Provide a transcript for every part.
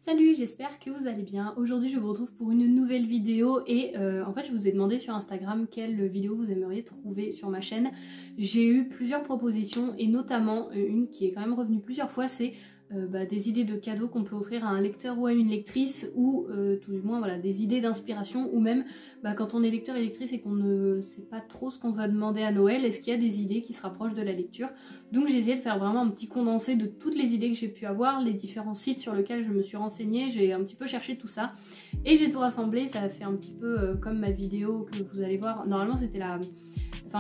Salut, j'espère que vous allez bien. Aujourd'hui je vous retrouve pour une nouvelle vidéo et en fait je vous ai demandé sur Instagram quelle vidéo vous aimeriez trouver sur ma chaîne. J'ai eu plusieurs propositions et notamment une qui est quand même revenue plusieurs fois, c'est des idées de cadeaux qu'on peut offrir à un lecteur ou à une lectrice, ou tout du moins voilà, des idées d'inspiration, ou même quand on est lecteur et lectrice et qu'on ne sait pas trop ce qu'on va demander à Noël, est-ce qu'il y a des idées qui se rapprochent de la lecture. Donc j'ai essayé de faire vraiment un petit condensé de toutes les idées que j'ai pu avoir, les différents sites sur lesquels je me suis renseignée, j'ai un petit peu cherché tout ça et j'ai tout rassemblé. Ça a fait un petit peu comme ma vidéo que vous allez voir. Normalement c'était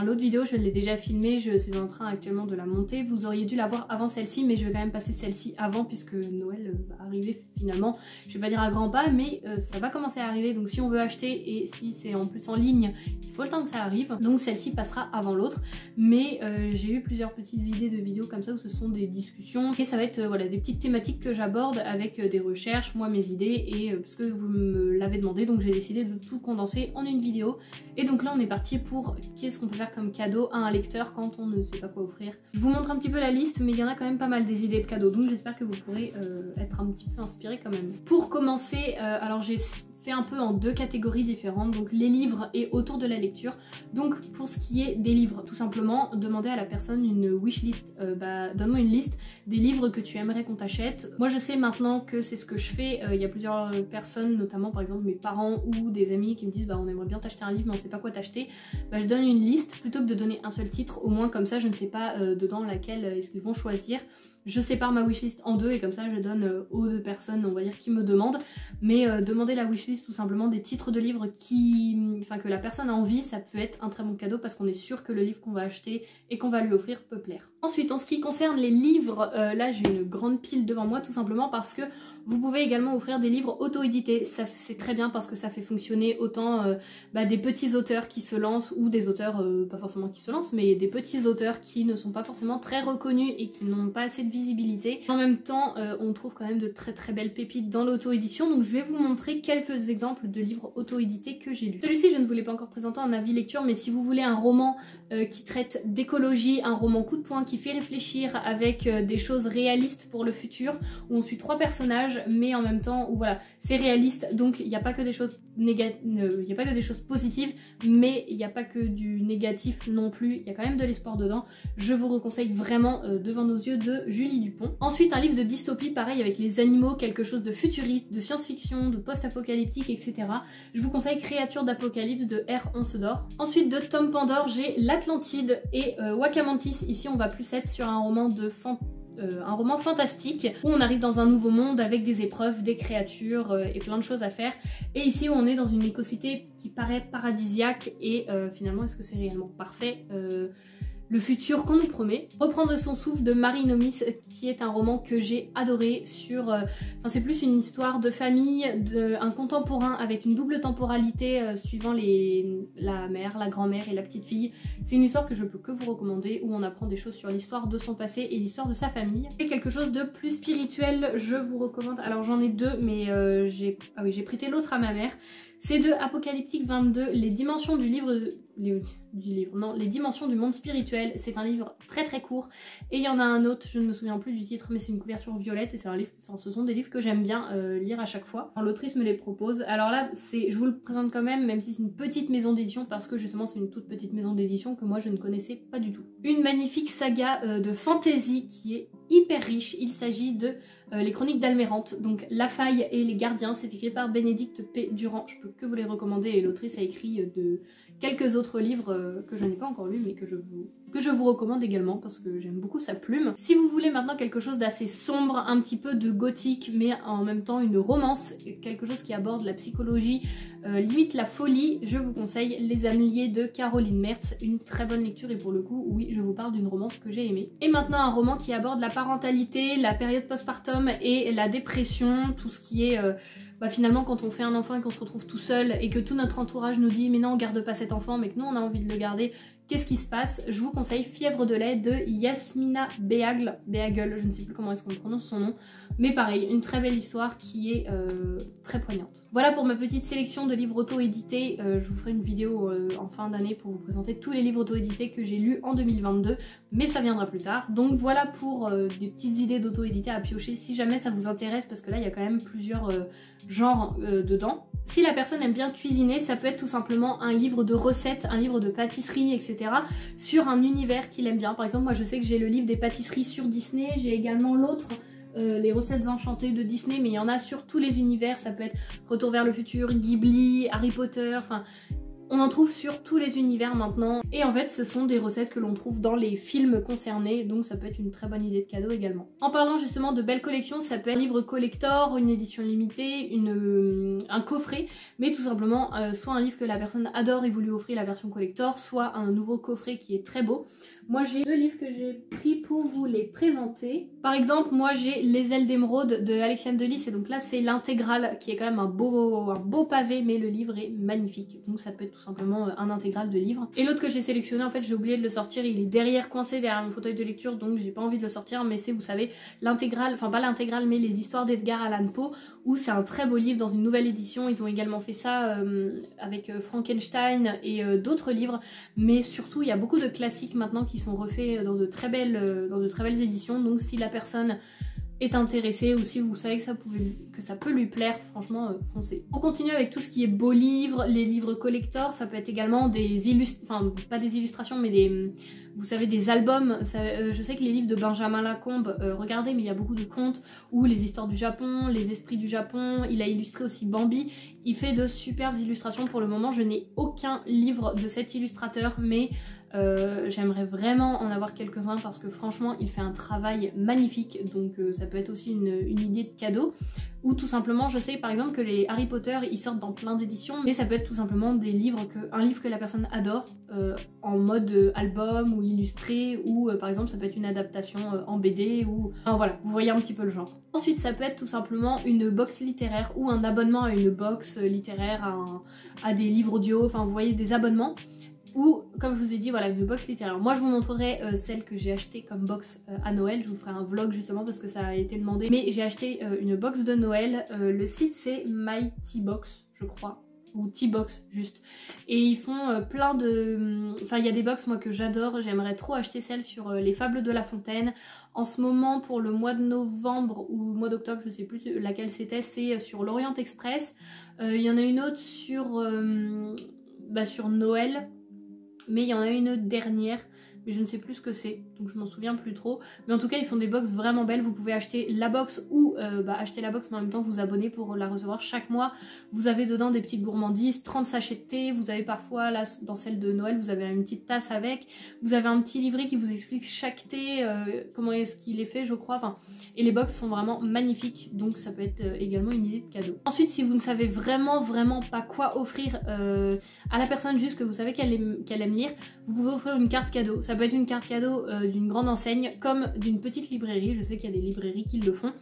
l'autre vidéo, je l'ai déjà filmée, je suis en train actuellement de la monter. Vous auriez dû la voir avant celle-ci, mais je vais quand même passer celle-ci avant puisque Noël va arriver finalement. Je vais pas dire à grands pas, mais ça va commencer à arriver. Donc si on veut acheter et si c'est en plus en ligne, il faut le temps que ça arrive. Donc celle-ci passera avant l'autre. Mais j'ai eu plusieurs petites idées de vidéos comme ça où ce sont des discussions. Et ça va être voilà, des petites thématiques que j'aborde avec des recherches, moi mes idées, et parce que vous me l'avez demandé, donc j'ai décidé de tout condenser en une vidéo. Et donc là on est parti pour qu'est-ce qu'on peut faire comme cadeau à un lecteur quand on ne sait pas quoi offrir. Je vous montre un petit peu la liste, mais il y en a quand même pas mal des idées de cadeaux, donc j'espère que vous pourrez être un petit peu inspiré quand même. Pour commencer, alors j'ai fait un peu en deux catégories différentes, donc les livres et autour de la lecture. Donc pour ce qui est des livres, tout simplement demander à la personne une wishlist, donne-moi une liste des livres que tu aimerais qu'on t'achète. Moi je sais maintenant que c'est ce que je fais, il y a plusieurs personnes, notamment par exemple mes parents ou des amis qui me disent on aimerait bien t'acheter un livre mais on sait pas quoi t'acheter. Je donne une liste plutôt que de donner un seul titre, au moins comme ça je ne sais pas dedans laquelle est-ce qu'ils vont choisir. Je sépare ma wishlist en deux et comme ça je donne aux deux personnes, on va dire, qui me demandent. Mais demander la wishlist, tout simplement des titres de livres que la personne a envie, ça peut être un très bon cadeau parce qu'on est sûr que le livre qu'on va acheter et qu'on va lui offrir peut plaire. Ensuite, en ce qui concerne les livres, là j'ai une grande pile devant moi tout simplement parce que vous pouvez également offrir des livres auto-édités. C'est très bien parce que ça fait fonctionner autant des petits auteurs qui se lancent ou des auteurs, pas forcément qui se lancent, mais des petits auteurs qui ne sont pas forcément très reconnus et qui n'ont pas assez de visibilité. En même temps, on trouve quand même de très très belles pépites dans l'auto-édition, donc je vais vous montrer quelques exemples de livres auto-édités que j'ai lus. Celui-ci, je ne vous l'ai pas encore présenté en avis lecture, mais si vous voulez un roman qui traite d'écologie, un roman coup de poing qui fait réfléchir avec des choses réalistes pour le futur, où on suit trois personnages, mais en même temps, où voilà, c'est réaliste, donc il n'y a pas que des choses il n'y a pas que des choses positives, mais il n'y a pas que du négatif non plus, il y a quand même de l'espoir dedans. Je vous reconseille vraiment Devant nos yeux de Julie Dupont. Ensuite, un livre de dystopie, pareil, avec les animaux, quelque chose de futuriste, de science-fiction, de post-apocalyptique, etc. Je vous conseille Créatures d'Apocalypse de R. Onsedor. Ensuite, de Tom Pandore, j'ai L'Atlantide et Wakamantis. Ici, on va plus être sur un roman de un roman fantastique où on arrive dans un nouveau monde avec des épreuves, des créatures et plein de choses à faire. Et ici on est dans une écocité qui paraît paradisiaque et finalement est-ce que c'est réellement parfait le futur qu'on nous promet. Reprendre son souffle de Marie Nomis, qui est un roman que j'ai adoré sur... c'est plus une histoire de famille, un contemporain avec une double temporalité suivant la mère, la grand-mère et la petite fille. C'est une histoire que je peux que vous recommander, où on apprend des choses sur l'histoire de son passé et l'histoire de sa famille. Et quelque chose de plus spirituel, je vous recommande... Alors j'en ai deux, mais j'ai prêté l'autre à ma mère. C'est de Apocalyptique 22, les dimensions du livre... Les dimensions du monde spirituel. C'est un livre très très court et il y en a un autre, je ne me souviens plus du titre, mais c'est une couverture violette et c'est un livre, ce sont des livres que j'aime bien lire à chaque fois. L'autrice me les propose. Alors là, je vous le présente quand même si c'est une petite maison d'édition, parce que justement c'est une toute petite maison d'édition que moi je ne connaissais pas du tout. Une magnifique saga de fantasy qui est hyper riche. Il s'agit de Les Chroniques d'Almérante, donc La Faille et les Gardiens. C'est écrit par Bénédicte P. Durand. Je peux que vous les recommander et l'autrice a écrit de quelques autres livres que je n'ai pas encore lus mais que je vous recommande également parce que j'aime beaucoup sa plume. Si vous voulez maintenant quelque chose d'assez sombre, un petit peu de gothique mais en même temps une romance, quelque chose qui aborde la psychologie, limite la folie, je vous conseille Les Améliers de Caroline Mertz, une très bonne lecture et pour le coup oui je vous parle d'une romance que j'ai aimée. Et maintenant un roman qui aborde la parentalité, la période postpartum et la dépression, tout ce qui est finalement quand on fait un enfant et qu'on se retrouve tout seul et que tout notre entourage nous dit mais non garde pas cet enfant, mais que nous on a envie de le garder, Qu'est-ce qui se passe? Je vous conseille Fièvre de lait de Yasmina Beagle, je ne sais plus comment est-ce qu'on prononce son nom, mais pareil, une très belle histoire qui est très poignante. Voilà pour ma petite sélection de livres auto-édités. Je vous ferai une vidéo en fin d'année pour vous présenter tous les livres auto-édités que j'ai lus en 2022, mais ça viendra plus tard. Donc voilà pour des petites idées d'auto-édités à piocher si jamais ça vous intéresse, parce que là il y a quand même plusieurs genres dedans. Si la personne aime bien cuisiner, ça peut être tout simplement un livre de recettes, un livre de pâtisserie, etc. sur un univers qu'il aime bien. Par exemple, moi je sais que j'ai le livre des pâtisseries sur Disney, j'ai également l'autre, les recettes enchantées de Disney, mais il y en a sur tous les univers. Ça peut être Retour vers le futur, Ghibli, Harry Potter, enfin... On en trouve sur tous les univers maintenant, et en fait ce sont des recettes que l'on trouve dans les films concernés, donc ça peut être une très bonne idée de cadeau également. En parlant justement de belles collections, ça peut être un livre collector, une édition limitée, un coffret, mais tout simplement soit un livre que la personne adore et vous lui offrez la version collector, soit un nouveau coffret qui est très beau. Moi j'ai deux livres que j'ai pris pour vous les présenter. Par exemple, moi j'ai Les ailes d'émeraude de Alexiane Delis, et donc là c'est l'intégrale qui est quand même un beau pavé, mais le livre est magnifique. Donc ça peut être tout simplement un intégral de livre. Et l'autre que j'ai sélectionné, en fait j'ai oublié de le sortir, il est derrière, coincé derrière mon fauteuil de lecture, donc j'ai pas envie de le sortir, mais c'est, vous savez, l'intégrale, enfin pas l'intégrale, mais les histoires d'Edgar Allan Poe, où c'est un très beau livre dans une nouvelle édition. Ils ont également fait ça avec Frankenstein et d'autres livres, mais surtout il y a beaucoup de classiques maintenant qui sont refaits dans de très belles éditions. Donc si la personne est intéressée, ou si vous savez que ça peut lui plaire, franchement foncez. On continue avec tout ce qui est beaux livres, les livres collector. Ça peut être également des illustrations, enfin pas des illustrations, mais des, vous savez, des albums. Je sais que les livres de Benjamin Lacombe, regardez, mais il y a beaucoup de contes, ou les histoires du Japon, les esprits du Japon. Il a illustré aussi Bambi. Il fait de superbes illustrations. Pour le moment je n'ai aucun livre de cet illustrateur, mais j'aimerais vraiment en avoir quelques-uns parce que franchement il fait un travail magnifique. Donc ça peut être aussi une idée de cadeau. Ou tout simplement, je sais par exemple que les Harry Potter ils sortent dans plein d'éditions, mais ça peut être tout simplement des livres un livre que la personne adore en mode album ou illustré, ou par exemple ça peut être une adaptation en BD, ou enfin voilà, vous voyez un petit peu le genre. Ensuite ça peut être tout simplement une box littéraire ou un abonnement à une box littéraire, à des livres audio, enfin vous voyez, des abonnements. Ou comme je vous ai dit, voilà, une box littéraire. Moi je vous montrerai celle que j'ai achetée comme box à Noël. Je vous ferai un vlog justement parce que ça a été demandé. Mais j'ai acheté une box de Noël. Le site c'est MyTbox, je crois, ou T-Box juste. Et ils font plein de... Enfin il y a des box moi que j'adore. J'aimerais trop acheter celle sur les fables de La Fontaine. En ce moment pour le mois de novembre ou mois d'octobre, je sais plus laquelle c'était, c'est sur l'Orient Express. Il y en a une autre sur Noël. Mais il y en a une dernière, mais je ne sais plus ce que c'est, donc je m'en souviens plus trop. Mais en tout cas ils font des box vraiment belles. Vous pouvez acheter la box ou acheter la box mais en même temps vous abonner pour la recevoir chaque mois. Vous avez dedans des petites gourmandises, 30 sachets de thé, vous avez parfois, là dans celle de Noël, vous avez une petite tasse avec, vous avez un petit livret qui vous explique chaque thé, comment est-ce qu'il est fait je crois, enfin, et les box sont vraiment magnifiques, donc ça peut être également une idée de cadeau. Ensuite si vous ne savez vraiment pas quoi offrir à la personne, juste que vous savez qu'elle aime lire, vous pouvez offrir une carte cadeau. Ça peut être une carte cadeau d'une grande enseigne comme d'une petite librairie, je sais qu'il y a des librairies qui le font.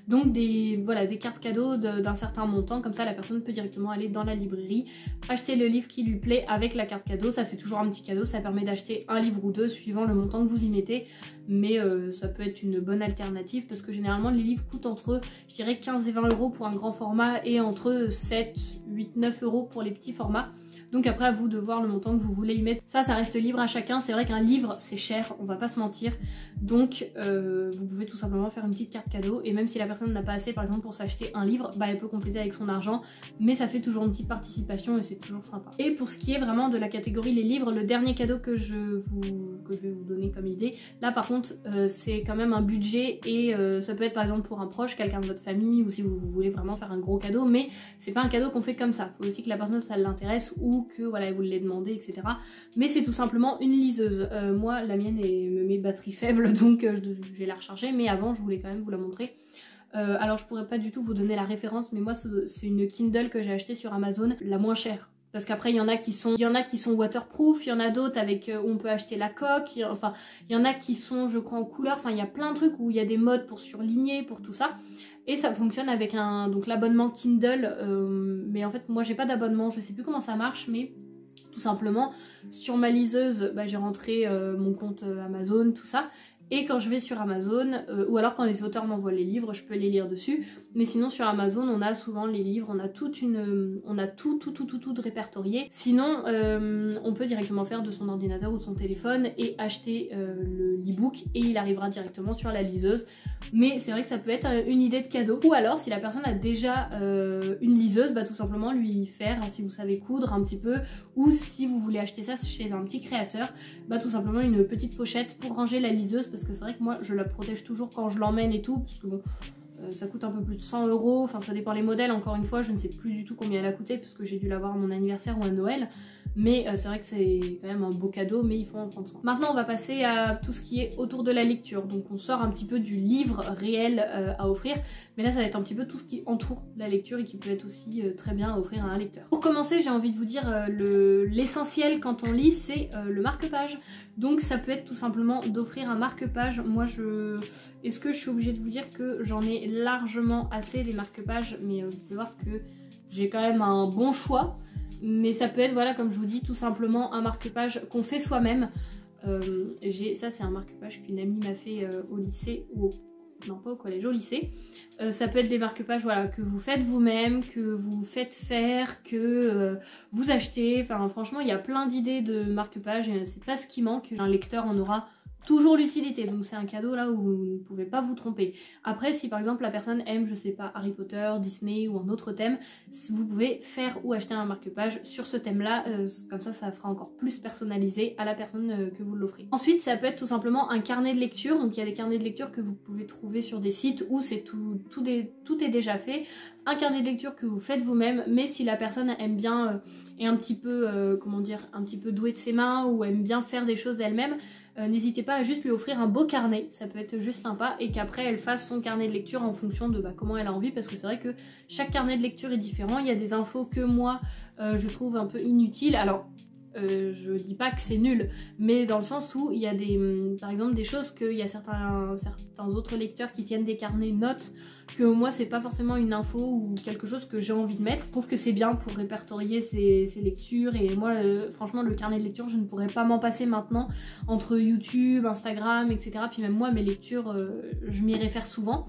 Donc des cartes cadeaux d'un certain montant, comme ça la personne peut directement aller dans la librairie, acheter le livre qui lui plaît avec la carte cadeau. Ça fait toujours un petit cadeau, ça permet d'acheter un livre ou deux suivant le montant que vous y mettez. Mais ça peut être une bonne alternative parce que généralement les livres coûtent entre, je dirais, 15 et 20 € pour un grand format et entre 7, 8, 9 € pour les petits formats. Donc après à vous de voir le montant que vous voulez y mettre. Ça reste libre à chacun. C'est vrai qu'un livre c'est cher, on va pas se mentir. Donc vous pouvez tout simplement faire une petite carte cadeau. Et même si la personne n'a pas assez par exemple pour s'acheter un livre, elle peut compléter avec son argent. Mais ça fait toujours une petite participation et c'est toujours sympa. Et pour ce qui est vraiment de la catégorie les livres, le dernier cadeau que je vais vous donner comme idée, là par contre c'est quand même un budget. Et ça peut être par exemple pour un proche, quelqu'un de votre famille, ou si vous voulez vraiment faire un gros cadeau. Mais c'est pas un cadeau qu'on fait comme ça. Il faut aussi que la personne ça l'intéresse, ou que voilà vous l'avez demandé, etc. Mais c'est tout simplement une liseuse. Moi la mienne me met batterie faible, donc je vais la recharger, mais avant je voulais quand même vous la montrer. Alors je pourrais pas du tout vous donner la référence, mais moi c'est une Kindle que j'ai achetée sur Amazon, la moins chère. Parce qu'après il y en a qui sont waterproof, il y en a d'autres avec où on peut acheter la coque, il y en a qui sont je crois en couleur, enfin il y a plein de trucs où il y a des modes pour surligner, pour tout ça. Et ça fonctionne avec l'abonnement Kindle, mais en fait moi j'ai pas d'abonnement, je sais plus comment ça marche, mais tout tout simplement sur ma liseuse, j'ai rentré mon compte Amazon, tout ça. Et quand je vais sur Amazon, ou alors quand les auteurs m'envoient les livres, je peux les lire dessus. Mais sinon sur Amazon, on a souvent les livres, on a tout répertorié. Sinon, on peut directement faire de son ordinateur ou de son téléphone et acheter l'e-book et il arrivera directement sur la liseuse. Mais c'est vrai que ça peut être une idée de cadeau. Ou alors, si la personne a déjà une liseuse, tout simplement lui faire, si vous savez coudre un petit peu, ou si vous voulez acheter ça chez un petit créateur, tout simplement une petite pochette pour ranger la liseuse, parce que c'est vrai que moi je la protège toujours quand je l'emmène et tout, parce que bon, ça coûte un peu plus de 100 €, enfin ça dépend les modèles, encore une fois, je ne sais plus du tout combien elle a coûté, parce que j'ai dû l'avoir à mon anniversaire ou à Noël. Mais c'est vrai que c'est quand même un beau cadeau, mais il faut en prendre soin. Maintenant on va passer à tout ce qui est autour de la lecture. Donc on sort un petit peu du livre réel à offrir, mais là ça va être un petit peu tout ce qui entoure la lecture et qui peut être aussi très bien à offrir à un lecteur. Pour commencer, j'ai envie de vous dire l'essentiel quand on lit, c'est le marque-page. Donc ça peut être tout simplement d'offrir un marque-page. Moi est-ce que je suis obligée de vous dire que j'en ai largement assez des marque-pages, mais vous pouvez voir que j'ai quand même un bon choix. Mais ça peut être, voilà, comme je vous dis, tout simplement un marque-page qu'on fait soi-même. Ça c'est un marque-page qu'une amie m'a fait au lycée, non pas au collège, au lycée. Ça peut être des marque-pages, voilà, que vous faites vous-même, que vous faites faire, que vous achetez. Enfin franchement, il y a plein d'idées de marque-pages et c'est pas ce qui manque. Un lecteur en aura toujours l'utilité, donc c'est un cadeau là où vous ne pouvez pas vous tromper. Après, si par exemple la personne aime, je sais pas, Harry Potter, Disney ou un autre thème, vous pouvez faire ou acheter un marque-page sur ce thème là, comme ça fera encore plus personnalisé à la personne que vous l'offrez. Ensuite, ça peut être tout simplement un carnet de lecture, donc il y a des carnets de lecture que vous pouvez trouver sur des sites où c'est tout est déjà fait. Un carnet de lecture que vous faites vous-même, mais si la personne aime bien est un petit peu, comment dire, un petit peu douée de ses mains ou aime bien faire des choses elle-même, n'hésitez pas à juste lui offrir un beau carnet, ça peut être juste sympa, et qu'après elle fasse son carnet de lecture en fonction de comment elle a envie, parce que c'est vrai que chaque carnet de lecture est différent. Il y a des infos que moi je trouve un peu inutiles. Alors je dis pas que c'est nul, mais dans le sens où il y a par exemple des choses qu'il y a certains autres lecteurs qui tiennent des carnets notes que moi c'est pas forcément une info ou quelque chose que j'ai envie de mettre. Je trouve que c'est bien pour répertorier ses lectures, et moi franchement le carnet de lecture je ne pourrais pas m'en passer maintenant, entre YouTube, Instagram, etc. Puis même moi mes lectures je m'y réfère souvent.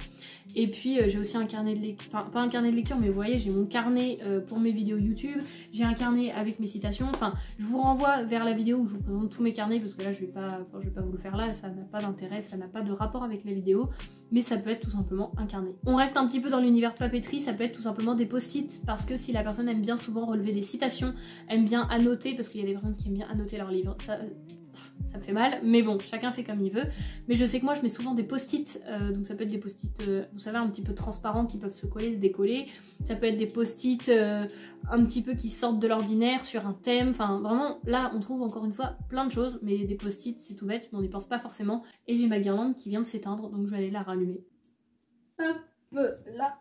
Et puis j'ai aussi un carnet de lecture, enfin pas un carnet de lecture, mais vous voyez, j'ai mon carnet pour mes vidéos YouTube, j'ai un carnet avec mes citations. Enfin je vous renvoie vers la vidéo où je vous présente tous mes carnets, parce que là je vais pas vous le faire là, ça n'a pas d'intérêt, ça n'a pas de rapport avec la vidéo, mais ça peut être tout simplement un carnet. On reste un petit peu dans l'univers de papeterie, ça peut être tout simplement des post-it, parce que si la personne aime bien souvent relever des citations, aime bien annoter, parce qu'il y a des personnes qui aiment bien annoter leurs livres, ça me fait mal, mais bon, chacun fait comme il veut. Mais je sais que moi je mets souvent des post-it, donc ça peut être des post-it, vous savez, un petit peu transparents qui peuvent se coller, se décoller. Ça peut être des post-it un petit peu qui sortent de l'ordinaire sur un thème. Enfin vraiment, là on trouve encore une fois plein de choses, mais des post-it c'est tout bête, mais on n'y pense pas forcément. Et j'ai ma guirlande qui vient de s'éteindre, donc je vais aller la rallumer. Hop là.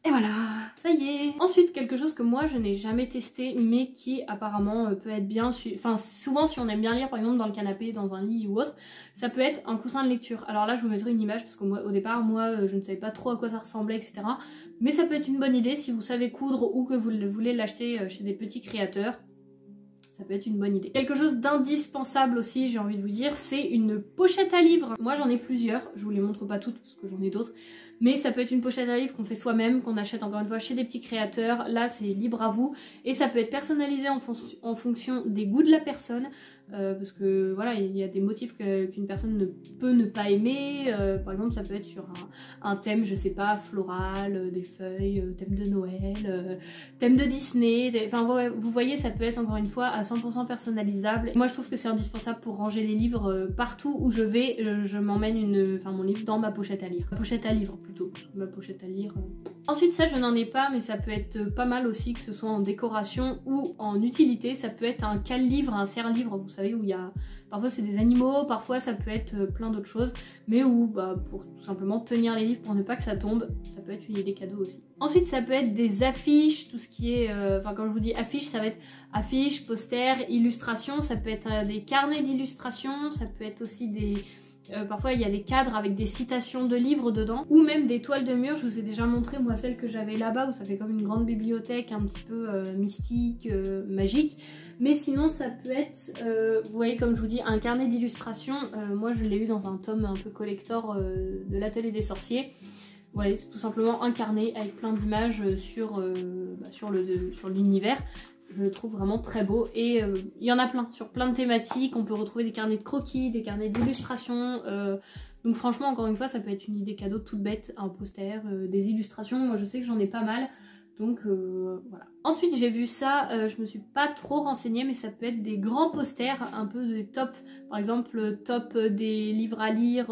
Et voilà, ça y est. Ensuite, quelque chose que moi je n'ai jamais testé, mais qui apparemment peut être bien, enfin souvent si on aime bien lire par exemple dans le canapé, dans un lit ou autre, ça peut être un coussin de lecture. Alors là je vous mettrai une image parce qu'au départ moi je ne savais pas trop à quoi ça ressemblait, etc. Mais ça peut être une bonne idée si vous savez coudre ou que vous voulez l'acheter chez des petits créateurs. Ça peut être une bonne idée. Quelque chose d'indispensable aussi, j'ai envie de vous dire, c'est une pochette à livres. Moi j'en ai plusieurs, je vous les montre pas toutes parce que j'en ai d'autres. Mais ça peut être une pochette à livres qu'on fait soi-même, qu'on achète encore une fois chez des petits créateurs. Là c'est libre à vous. Et ça peut être personnalisé en fonction des goûts de la personne. Parce que voilà, il y a des motifs qu'une personne ne peut ne pas aimer. Par exemple ça peut être sur un thème, je sais pas, floral, des feuilles, thème de Noël, thème de Disney. Enfin vous voyez, ça peut être encore une fois à 100% personnalisable. Moi je trouve que c'est indispensable pour ranger les livres partout où je vais. Je m'emmène mon livre dans ma pochette à lire. Ma pochette à livre plutôt, ma pochette à lire. Ensuite ça je n'en ai pas, mais ça peut être pas mal aussi, que ce soit en décoration ou en utilité. Ça peut être un cale-livre, un serre-livre, vous savez, où il y a... Parfois c'est des animaux, parfois ça peut être plein d'autres choses, mais où pour tout simplement tenir les livres pour ne pas que ça tombe, ça peut être une idée cadeau aussi. Ensuite ça peut être des affiches, tout ce qui est... quand je vous dis affiches, ça va être affiches, posters, illustrations, ça peut être des carnets d'illustrations, ça peut être aussi Parfois il y a des cadres avec des citations de livres dedans, ou même des toiles de mur. Je vous ai déjà montré moi celle que j'avais là-bas où ça fait comme une grande bibliothèque un petit peu mystique, magique. Mais sinon ça peut être, vous voyez comme je vous dis, un carnet d'illustration. Moi je l'ai eu dans un tome un peu collector de l'Atelier des Sorciers. Ouais, c'est tout simplement un carnet avec plein d'images sur l'univers. Je le trouve vraiment très beau et il y en a plein, sur plein de thématiques. On peut retrouver des carnets de croquis, des carnets d'illustration. Donc franchement, encore une fois, ça peut être une idée cadeau toute bête, un poster, des illustrations. Moi je sais que j'en ai pas mal. Donc voilà. Ensuite j'ai vu ça, je me suis pas trop renseignée, mais ça peut être des grands posters, un peu des tops. Par exemple, top des livres à lire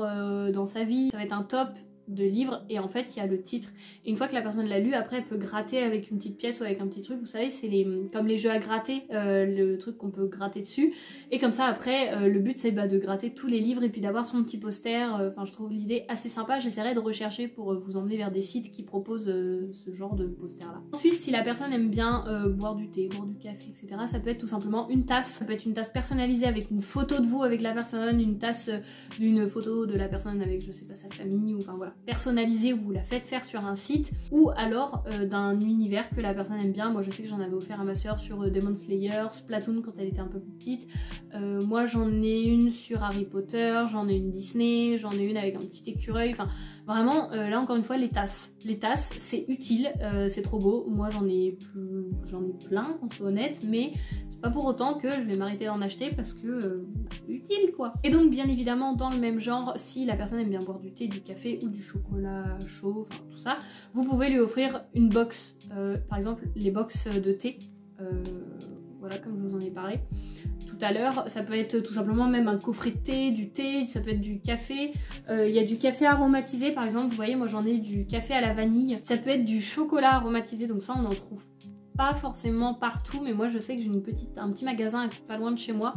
dans sa vie. Ça va être un top de livres et en fait il y a le titre et une fois que la personne l'a lu, après elle peut gratter avec une petite pièce ou avec un petit truc, vous savez c'est comme les jeux à gratter, le truc qu'on peut gratter dessus, et comme ça après le but c'est de gratter tous les livres et puis d'avoir son petit poster. Enfin je trouve l'idée assez sympa. J'essaierai de rechercher pour vous emmener vers des sites qui proposent ce genre de poster là. Ensuite si la personne aime bien boire du thé, boire du café, etc., ça peut être tout simplement une tasse. Ça peut être une tasse personnalisée avec une photo de vous avec la personne, une tasse d'une photo de la personne avec je sais pas sa famille, ou enfin voilà, personnalisée, vous la faites faire sur un site, ou alors d'un univers que la personne aime bien. Moi je sais que j'en avais offert à ma soeur sur Demon Slayer, Splatoon quand elle était un peu plus petite. Moi j'en ai une sur Harry Potter, j'en ai une Disney, j'en ai une avec un petit écureuil. Enfin vraiment là encore une fois les tasses c'est utile, c'est trop beau. Moi j'en ai plein qu'on soit honnête, mais c'est pas pour autant que je vais m'arrêter d'en acheter parce que c'est utile quoi. Et donc bien évidemment dans le même genre, si la personne aime bien boire du thé, du café ou du chocolat chaud, enfin tout ça, vous pouvez lui offrir une box, par exemple les box de thé, voilà comme je vous en ai parlé tout à l'heure. Ça peut être tout simplement même un coffret de thé, du thé, ça peut être du café. Il y a du café aromatisé par exemple, vous voyez moi j'en ai du café à la vanille. Ça peut être du chocolat aromatisé, donc ça on en trouve pas forcément partout, mais moi je sais que j'ai un petit magasin pas loin de chez moi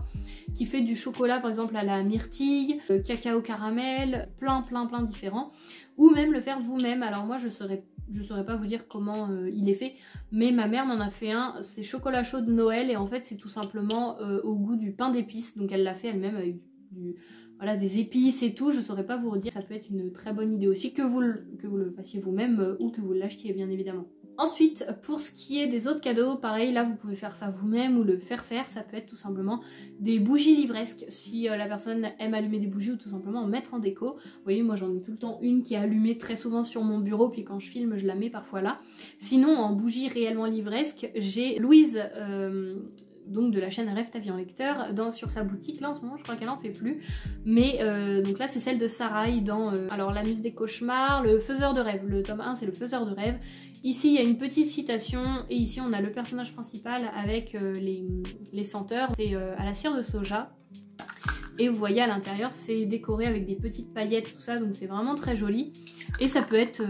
qui fait du chocolat par exemple à la myrtille, cacao caramel, plein différents, ou même le faire vous-même. Alors moi je saurais pas vous dire comment il est fait, mais ma mère m'en a fait un, c'est chocolat chaud de Noël et en fait c'est tout simplement au goût du pain d'épices, donc elle l'a fait elle-même avec voilà, des épices et tout. Je saurais pas vous redire, ça peut être une très bonne idée aussi que vous le fassiez vous-même ou que vous l'achetiez bien évidemment. Ensuite, pour ce qui est des autres cadeaux, pareil, là vous pouvez faire ça vous-même ou le faire faire. Ça peut être tout simplement des bougies livresques si la personne aime allumer des bougies, ou tout simplement en mettre en déco. Vous voyez, moi j'en ai tout le temps une qui est allumée très souvent sur mon bureau, puis quand je filme je la mets parfois là. Sinon en bougie réellement livresque, j'ai Louise donc de la chaîne Rêve ta vie en lecteur sur sa boutique. Là en ce moment je crois qu'elle en fait plus, mais donc là c'est celle de Sarai dans alors La Muse des Cauchemars, le Faiseur de Rêves. Le tome 1 c'est le Faiseur de Rêves. Ici il y a une petite citation et ici on a le personnage principal avec les senteurs. C'est à la cire de soja. Et vous voyez à l'intérieur c'est décoré avec des petites paillettes, tout ça, donc c'est vraiment très joli. Et ça peut être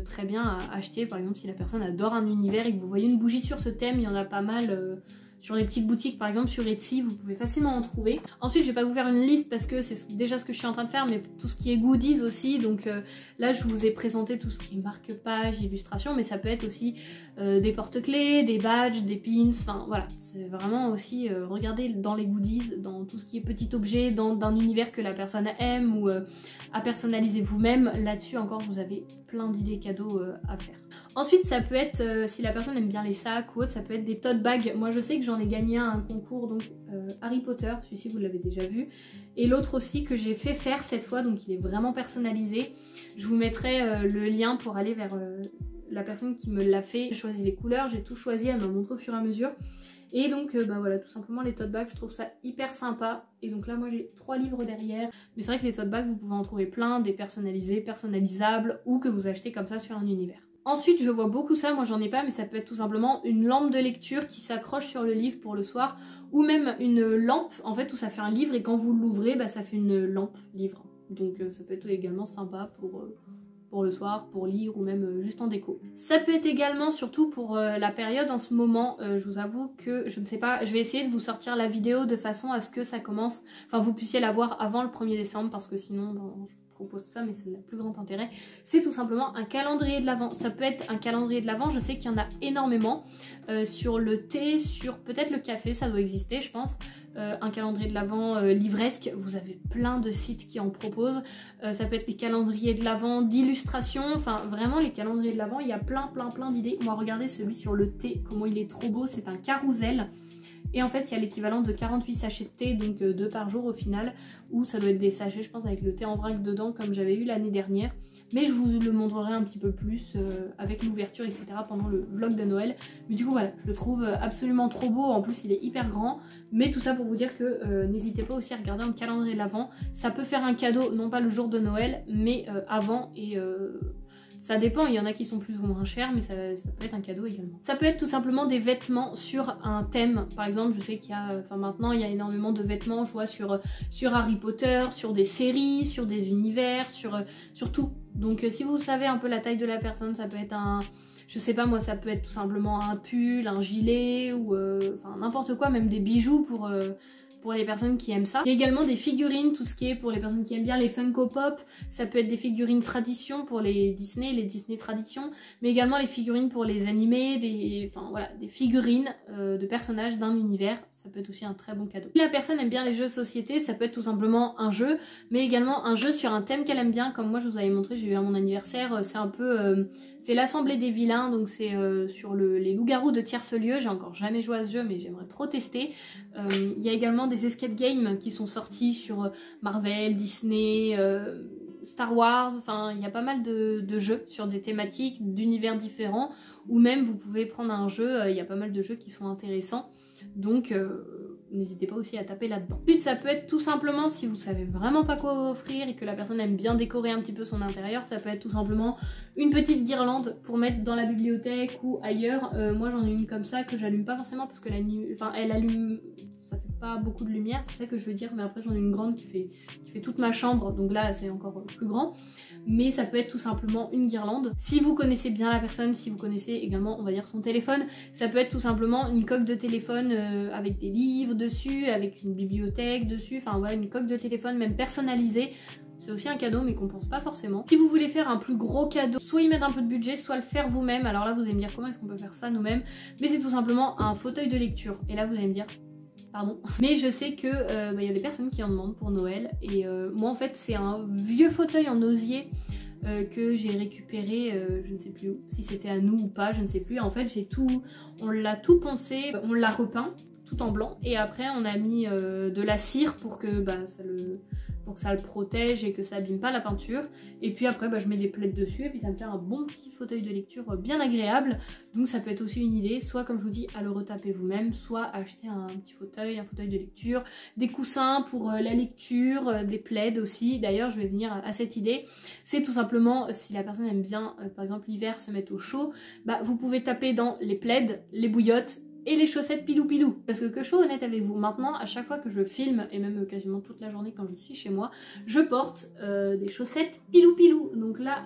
très bien à acheter, par exemple si la personne adore un univers et que vous voyez une bougie sur ce thème, il y en a pas mal sur les petites boutiques, par exemple sur Etsy, vous pouvez facilement en trouver. Ensuite je vais pas vous faire une liste parce que c'est déjà ce que je suis en train de faire, mais tout ce qui est goodies aussi, donc là je vous ai présenté tout ce qui est marque-page, illustration, mais ça peut être aussi des porte-clés, des badges, des pins, enfin voilà, c'est vraiment aussi regarder dans les goodies, dans tout ce qui est petit objet, d'un univers que la personne aime ou à personnaliser vous-même. Là-dessus encore vous avez plein d'idées cadeaux à faire. Ensuite ça peut être, si la personne aime bien les sacs ou autre, ça peut être des tote bags. Moi je sais que j'en ai gagné un concours, donc Harry Potter, celui-ci vous l'avez déjà vu, et l'autre aussi que j'ai fait faire cette fois, donc il est vraiment personnalisé. Je vous mettrai le lien pour aller vers la personne qui me l'a fait. J'ai choisi les couleurs, j'ai tout choisi, elle m'a montré au fur et à mesure. Et donc bah voilà, tout simplement les tote bags, je trouve ça hyper sympa. Et donc là moi j'ai 3 livres derrière, mais c'est vrai que les tote bags vous pouvez en trouver plein, des personnalisés, personnalisables, ou que vous achetez comme ça sur un univers. Ensuite je vois beaucoup ça, moi j'en ai pas, mais ça peut être tout simplement une lampe de lecture qui s'accroche sur le livre pour le soir, ou même une lampe en fait où ça fait un livre et quand vous l'ouvrez bah ça fait une lampe livre. Donc ça peut être également sympa pour le soir, pour lire ou même juste en déco. Ça peut être également, surtout pour la période en ce moment, je vous avoue que je ne sais pas, je vais essayer de vous sortir la vidéo de façon à ce que ça commence, enfin vous puissiez la voir avant le 1er décembre parce que sinon ben, je propose ça, mais ça n'a plus grand intérêt. C'est tout simplement un calendrier de l'Avent. Ça peut être un calendrier de l'Avent, je sais qu'il y en a énormément. Sur le thé, sur peut-être le café, ça doit exister je pense. Un calendrier de l'Avent livresque, vous avez plein de sites qui en proposent. Ça peut être des calendriers de l'Avent d'illustration, enfin vraiment les calendriers de l'Avent, il y a plein d'idées. Moi regardez celui sur le thé, comment il est trop beau, c'est un carrousel. Et en fait, il y a l'équivalent de 48 sachets de thé, donc 2 par jour au final, ou ça doit être des sachets, je pense, avec le thé en vrac dedans, comme j'avais eu l'année dernière. Mais je vous le montrerai un petit peu plus avec l'ouverture, etc. pendant le vlog de Noël. Mais du coup, voilà, je le trouve absolument trop beau. En plus, il est hyper grand. Mais tout ça pour vous dire que n'hésitez pas aussi à regarder un calendrier de l'Avent. Ça peut faire un cadeau, non pas le jour de Noël, mais avant et... ça dépend, il y en a qui sont plus ou moins chers, mais ça peut être un cadeau également. Ça peut être tout simplement des vêtements sur un thème. Par exemple, je sais qu'il y a, maintenant, il y a énormément de vêtements, je vois, sur Harry Potter, sur des séries, sur des univers, sur tout. Donc si vous savez un peu la taille de la personne, ça peut être un... Je sais pas moi, ça peut être tout simplement un pull, un gilet, ou n'importe quoi, même des bijoux pour les personnes qui aiment ça. Il y a également des figurines, tout ce qui est pour les personnes qui aiment bien les Funko Pop. Ça peut être des figurines tradition pour les Disney tradition, mais également les figurines pour les animés, des figurines de personnages d'un univers. Ça peut être aussi un très bon cadeau. Si la personne aime bien les jeux de société, ça peut être tout simplement un jeu, mais également un jeu sur un thème qu'elle aime bien, comme moi je vous avais montré, j'ai eu à mon anniversaire, c'est un peu... c'est l'Assemblée des vilains, donc c'est sur les loups-garous de tierce lieu. J'ai encore jamais joué à ce jeu, mais j'aimerais trop tester. Il y a également des escape games qui sont sortis sur Marvel, Disney, Star Wars. Enfin, il y a pas mal de jeux sur des thématiques, d'univers différents. Ou même, vous pouvez prendre un jeu, il y a pas mal de jeux qui sont intéressants. Donc, n'hésitez pas aussi à taper là-dedans. Ensuite, ça peut être tout simplement, si vous savez vraiment pas quoi offrir et que la personne aime bien décorer un petit peu son intérieur, ça peut être tout simplement une petite guirlande pour mettre dans la bibliothèque ou ailleurs. Moi j'en ai une comme ça que j'allume pas forcément parce que la nuit, elle allume, ça fait pas beaucoup de lumière, c'est ça que je veux dire, mais après j'en ai une grande qui fait toute ma chambre, donc là c'est encore plus grand. Mais ça peut être tout simplement une guirlande. Si vous connaissez bien la personne, si vous connaissez également, on va dire, son téléphone, ça peut être tout simplement une coque de téléphone avec des livres dessus, avec une bibliothèque dessus, enfin voilà, une coque de téléphone même personnalisée. C'est aussi un cadeau mais qu'on pense pas forcément. Si vous voulez faire un plus gros cadeau, soit y mettre un peu de budget, soit le faire vous-même. Alors là vous allez me dire comment est-ce qu'on peut faire ça nous-mêmes, mais c'est tout simplement un fauteuil de lecture. Et là vous allez me dire... Pardon. Mais je sais que y a des personnes qui en demandent pour Noël et moi en fait c'est un vieux fauteuil en osier que j'ai récupéré, je ne sais plus où, si c'était à nous ou pas, je ne sais plus. En fait on l'a tout poncé, on l'a repeint tout en blanc et après on a mis de la cire pour que ça le protège et que ça abîme pas la peinture. Et puis après je mets des plaids dessus et puis ça me fait un bon petit fauteuil de lecture bien agréable. Donc ça peut être aussi une idée, soit comme je vous dis à le retaper vous-même, soit acheter un petit fauteuil, un fauteuil de lecture, des coussins pour la lecture, des plaids aussi. D'ailleurs je vais venir à cette idée, c'est tout simplement si la personne aime bien par exemple l'hiver se mettre au chaud, vous pouvez taper dans les plaids, les bouillottes et les chaussettes pilou-pilou. Parce que je suis honnête avec vous, maintenant, à chaque fois que je filme, et même quasiment toute la journée quand je suis chez moi, je porte des chaussettes pilou-pilou. Donc là,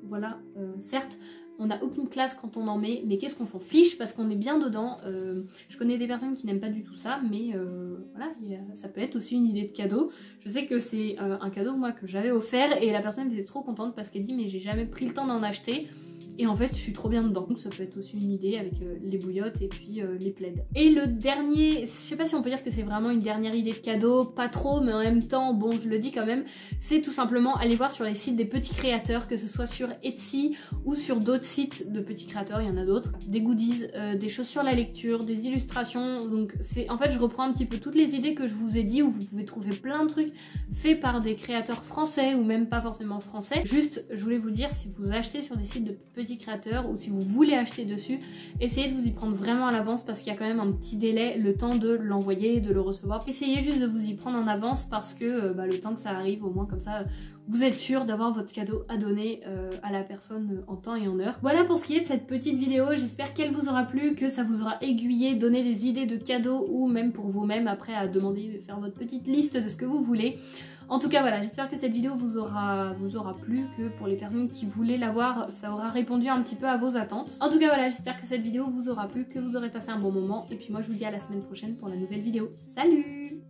voilà, certes, on n'a aucune classe quand on en met, mais qu'est-ce qu'on s'en fiche parce qu'on est bien dedans. Je connais des personnes qui n'aiment pas du tout ça, mais voilà, ça peut être aussi une idée de cadeau. Je sais que c'est un cadeau, moi, que j'avais offert, et la personne était trop contente parce qu'elle dit « mais j'ai jamais pris le temps d'en acheter ». Et en fait je suis trop bien dedans, donc ça peut être aussi une idée avec les bouillottes et puis les plaids. Et le dernier, je sais pas si on peut dire que c'est vraiment une dernière idée de cadeau, pas trop, mais en même temps, bon je le dis quand même, c'est tout simplement aller voir sur les sites des petits créateurs, que ce soit sur Etsy ou sur d'autres sites de petits créateurs, il y en a d'autres, des goodies, des choses sur la lecture, des illustrations. Donc c'est en fait je reprends un petit peu toutes les idées que je vous ai dit, où vous pouvez trouver plein de trucs faits par des créateurs français ou même pas forcément français. Juste je voulais vous dire, si vous achetez sur des sites de petits créateurs ou si vous voulez acheter dessus, essayez de vous y prendre vraiment à l'avance parce qu'il y a quand même un petit délai, le temps de l'envoyer, de le recevoir. Essayez juste de vous y prendre en avance parce que le temps que ça arrive, au moins comme ça vous êtes sûr d'avoir votre cadeau à donner à la personne en temps et en heure. Voilà pour ce qui est de cette petite vidéo, j'espère qu'elle vous aura plu, que ça vous aura aiguillé, donné des idées de cadeaux ou même pour vous-même après à demander, faire votre petite liste de ce que vous voulez. En tout cas voilà, j'espère que cette vidéo vous aura plu, que pour les personnes qui voulaient la voir, ça aura répondu un petit peu à vos attentes. En tout cas voilà, j'espère que cette vidéo vous aura plu, que vous aurez passé un bon moment, et puis moi je vous dis à la semaine prochaine pour la nouvelle vidéo. Salut!